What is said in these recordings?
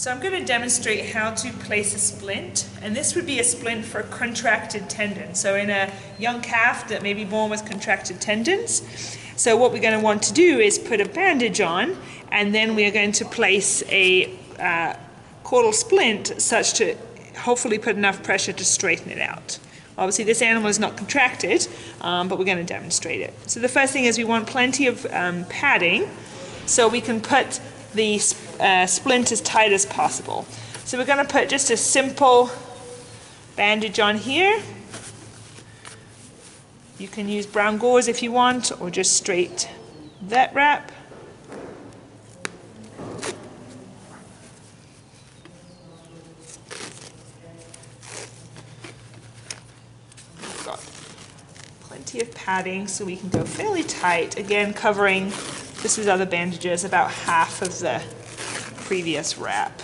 So I'm going to demonstrate how to place a splint, and this would be a splint for a contracted tendon. So in a young calf that may be born with contracted tendons. So what we're going to want to do is put a bandage on, and then we are going to place a caudal splint such to hopefully put enough pressure to straighten it out. Obviously this animal is not contracted, but we're going to demonstrate it. So the first thing is we want plenty of padding so we can put the splint as tight as possible. So we're going to put just a simple bandage on here. You can use brown gauze if you want, or just straight vet wrap. We've got plenty of padding so we can go fairly tight, again covering, this is other bandages, about half of the previous wrap.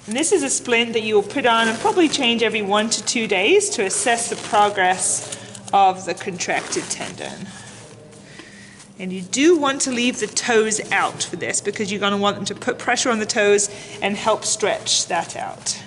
And this is a splint that you will put on and probably change every 1 to 2 days to assess the progress of the contracted tendon. And you do want to leave the toes out for this because you're going to want them to put pressure on the toes and help stretch that out.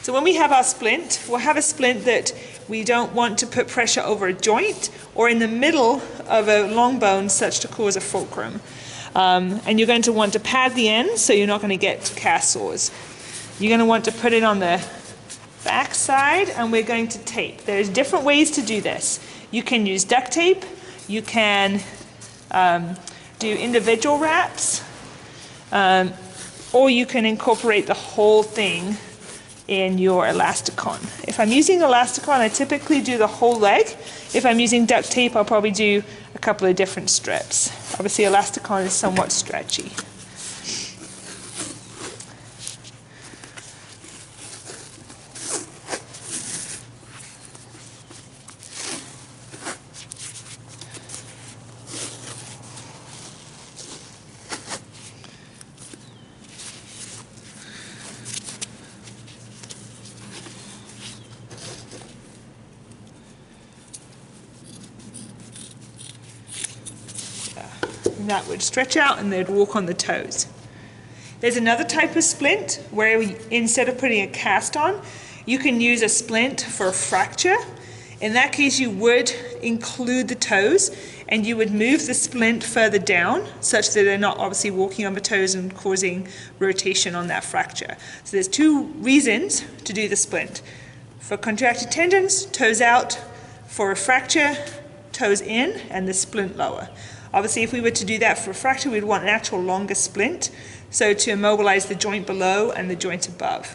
So when we have our splint, we'll have a splint that we don't want to put pressure over a joint or in the middle of a long bone such to cause a fulcrum. And you're going to want to pad the ends so you're not going to get cast sores. You're going to want to put it on the back side, and we're going to tape. There's different ways to do this. You can use duct tape, you can do individual wraps, or you can incorporate the whole thing in your elasticon. If I'm using elasticon, I typically do the whole leg. If I'm using duct tape, I'll probably do a couple of different strips. Obviously elasticon is somewhat stretchy. And that would stretch out and they'd walk on the toes. There's another type of splint where instead of putting a cast on, you can use a splint for a fracture. In that case, you would include the toes and you would move the splint further down such that they're not obviously walking on the toes and causing rotation on that fracture. So there's two reasons to do the splint. For contracted tendons, toes out; for a fracture, toes in and the splint lower. Obviously, if we were to do that for a fracture, we'd want an actual longer splint, so to immobilize the joint below and the joint above.